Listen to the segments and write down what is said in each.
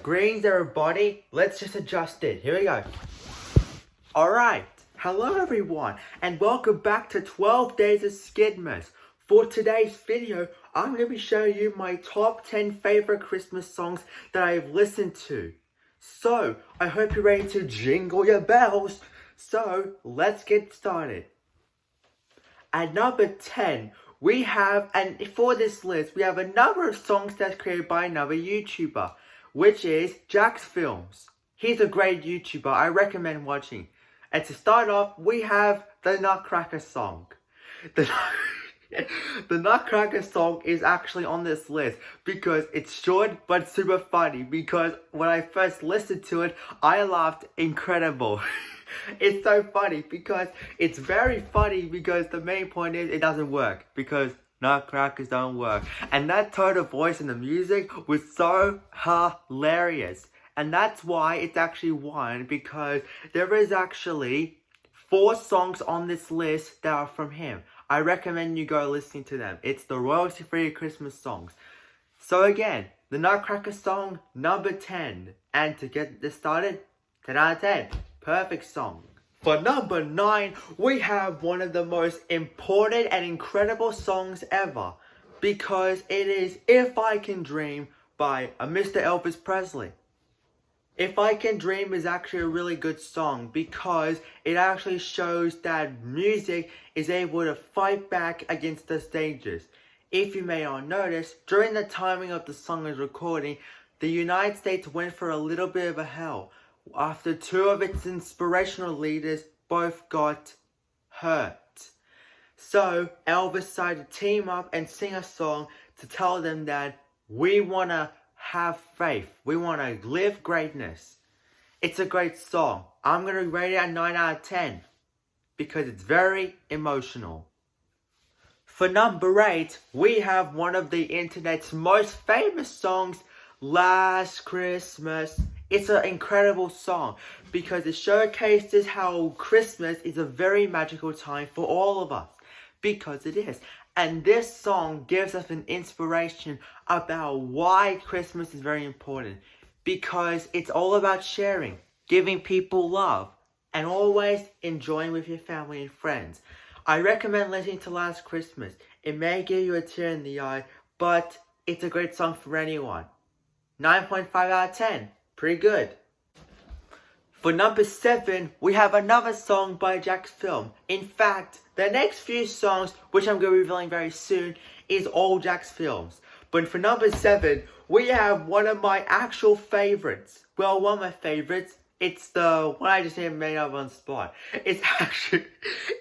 Greens everybody, let's just adjust it. Here we go. Alright, hello everyone, and welcome back to 12 Days of Skitmas. For today's video, I'm going to be showing you my top 10 favorite Christmas songs that I've listened to. So, I hope you're ready to jingle your bells. So, let's get started. At number 10, we have, and for this list, we have a number of songs that's created by another YouTuber, which is Jack's Films. He's a great YouTuber, I recommend watching. And to start off, we have the Nutcracker song. The Nutcracker song is actually on this list because it's short but super funny, because when I first listened to it, I laughed incredible. It's so funny because it's very funny because the main point is it doesn't work because Nutcrackers don't work. And that tone of voice and the music was so hilarious. And that's why it's actually won, because there is actually 4 songs on this list that are from him. I recommend you go listening to them. It's the royalty-free Christmas songs. So again, the Nutcracker song, number 10. And to get this started, 10 out of 10. Perfect song. For number 9, we have one of the most important and incredible songs ever, because it is If I Can Dream by Mr. Elvis Presley. If I Can Dream is actually a really good song because it actually shows that music is able to fight back against the dangers. If you may not notice, during the timing of the song is recording, the United States went for a little bit of a hell after 2 of its inspirational leaders both got hurt. So Elvis decided to team up and sing a song to tell them that we want to have faith. We want to live greatness. It's a great song. I'm going to rate it a 9 out of 10 because it's very emotional. For number 8, we have one of the internet's most famous songs, Last Christmas. It's an incredible song because it showcases how Christmas is a very magical time for all of us, because it is. And this song gives us an inspiration about why Christmas is very important, because it's all about sharing, giving people love, and always enjoying with your family and friends. I recommend listening to Last Christmas. It may give you a tear in the eye, but it's a great song for anyone. 9.5 out of 10. Pretty good. For number 7, we have another song by Jack's Film. In fact, the next few songs, which I'm going to be revealing very soon, is all Jack's Films. But for number 7, we have one of my actual favorites. Well, one of my favorites. It's the one I just made up on the spot. It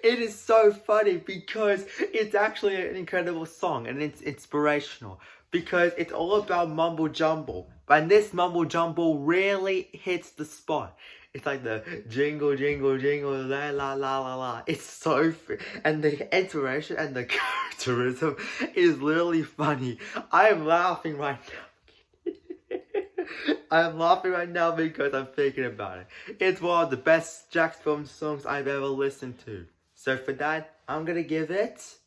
is so funny because it's actually an incredible song and it's inspirational. Because it's all about mumble jumble. And this mumble jumble really hits the spot. It's like the jingle, jingle, jingle, la, la, la, la, la. It's so and the inspiration and the characterism is literally funny. I am laughing right now. I am laughing right now because I'm thinking about it. It's one of the best Jack's Film songs I've ever listened to. So for that, I'm going to give it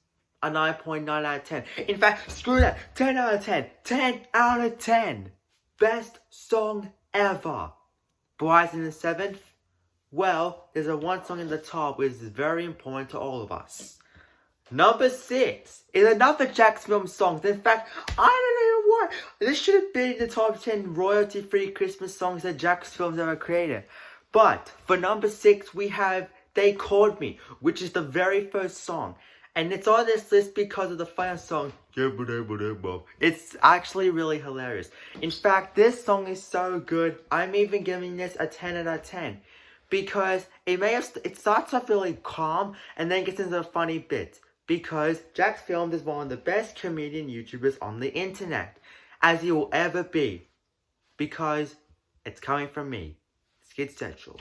a 9.9 out of 10. In fact, screw that. 10 out of 10. 10 out of 10. Best song ever. But why is it in the 7th? Well, there's a one song in the top which is very important to all of us. Number 6 is another Jack's Film song. In fact, I don't know why. This should have been in the top 10 royalty-free Christmas songs that Jack's Films ever created. But for number 6, we have They Called Me, which is the very first song. And it's on this list because of the final song. It's actually really hilarious. In fact, this song is so good, I'm even giving this a 10 out of 10. Because it starts off really calm and then gets into the funny bits. Because Jack's Films is one of the best comedian YouTubers on the internet, as he will ever be. Because it's coming from me, Skid Central.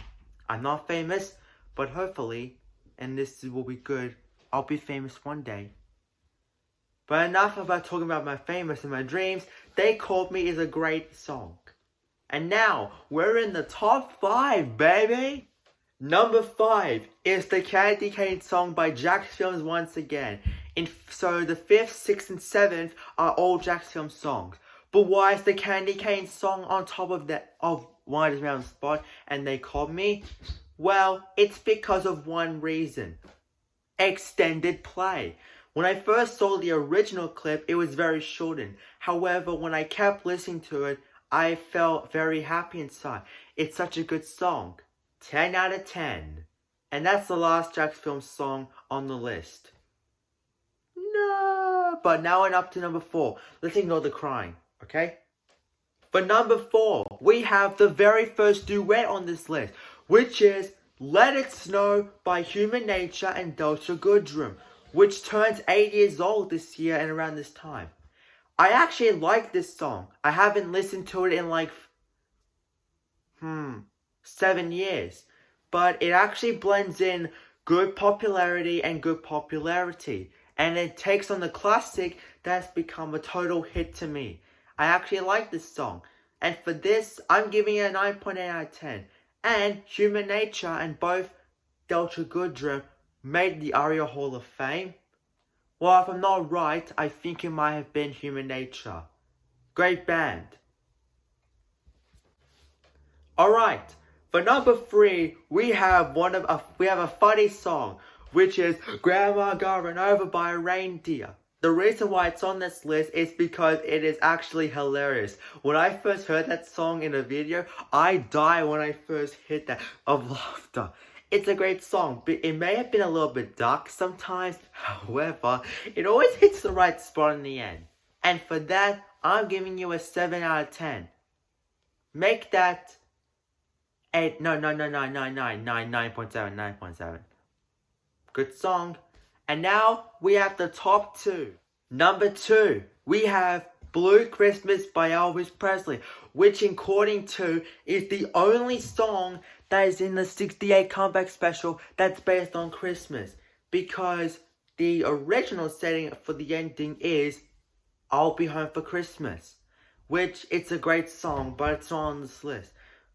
I'm not famous, but hopefully, and this will be good, I'll be famous one day. But enough about talking about my famous and my dreams. They Called Me is a great song. And now, we're in the top 5, baby! Number 5 is the Candy Cane song by Jack's Films once again. So the 5th, 6th, and 7th are all Jack's Films songs. But why is the candy cane song on top of that of Whitest Mountain Spot and they called me? Well, it's because of one reason. Extended play. When I first saw the original clip, it was very shortened. However, when I kept listening to it, I felt very happy inside. It's such a good song. 10 out of 10. And that's the last Jack's Film song on the list. No! But now we're up to number 4. Let's ignore the crying, okay? For number 4, we have the very first duet on this list, which is Let It Snow by Human Nature and Delta Goodrum, which turns 8 years old this year and around this time. I actually like this song. I haven't listened to it in like 7 years. But it actually blends in good popularity and good popularity. And it takes on the classic that's become a total hit to me. I actually like this song. And for this, I'm giving it a 9.8 out of 10. And Human Nature and both Delta Goodrum made the ARIA Hall of Fame. Well, if I'm not right, I think it might have been Human Nature. Great band. Alright, for number 3, we have a funny song, which is Grandma Got Run Over by a Reindeer. The reason why it's on this list is because it is actually hilarious. When I first heard that song in a video, I died when I first hit that of laughter. It's a great song, but it may have been a little bit dark sometimes. However, it always hits the right spot in the end. And for that, I'm giving you a 7 out of 10. Make that 9.7. Good song. And now we have the top 2. Number 2, we have Blue Christmas by Elvis Presley, which according to is the only song that is in the 68 comeback special that's based on Christmas. Because the original setting for the ending is I'll Be Home for Christmas, which it's a great song, but it's not on this list.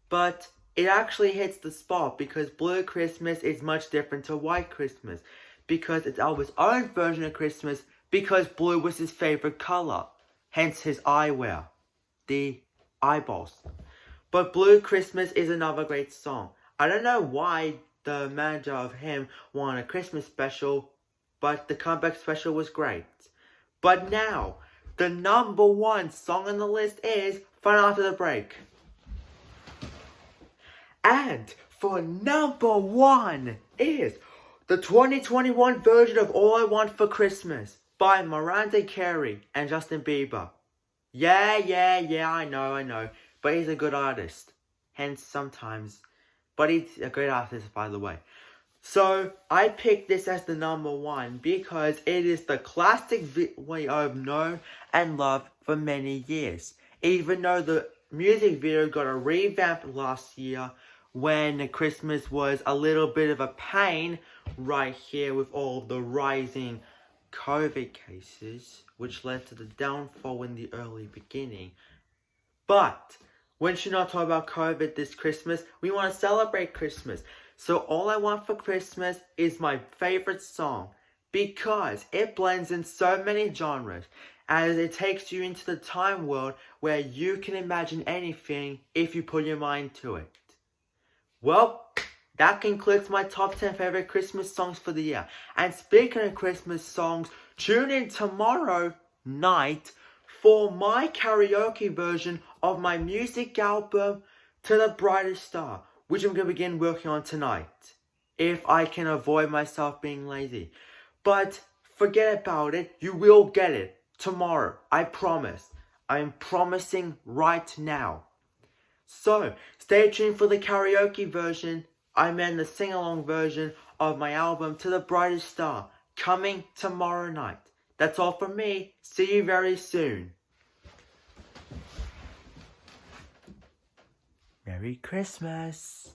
But it actually hits the spot because Blue Christmas is much different to White Christmas. Because it's Elvis' own version of Christmas, because blue was his favorite color. Hence his eyewear. The eyeballs. But Blue Christmas is another great song. I don't know why the manager of him wanted a Christmas special, but the comeback special was great. But now, the number 1 song on the list is Fun After the Break. And for number 1 is the 2021 version of All I Want for Christmas by Miranda Carey and Justin Bieber. Yeah, I know. But he's a good artist. Hence, sometimes. But he's a great artist, by the way. So, I picked this as the number 1 because it is the classic way I've known and loved for many years. Even though the music video got a revamp last year when Christmas was a little bit of a pain right here with all the rising COVID cases, which led to the downfall in the early beginning. But when should not talk about COVID this Christmas, we want to celebrate Christmas. So All I Want for Christmas is my favorite song because it blends in so many genres as it takes you into the time world where you can imagine anything if you put your mind to it. Well, that concludes my top 10 favorite Christmas songs for the year. And speaking of Christmas songs, tune in tomorrow night for my karaoke version of my music album To the Brightest Star, which I'm going to begin working on tonight, if I can avoid myself being lazy. But forget about it, you will get it tomorrow, I promise. I am promising right now. So, stay tuned for the karaoke version, I meant the sing-along version of my album To the Brightest Star, coming tomorrow night. That's all from me. See you very soon. Merry Christmas.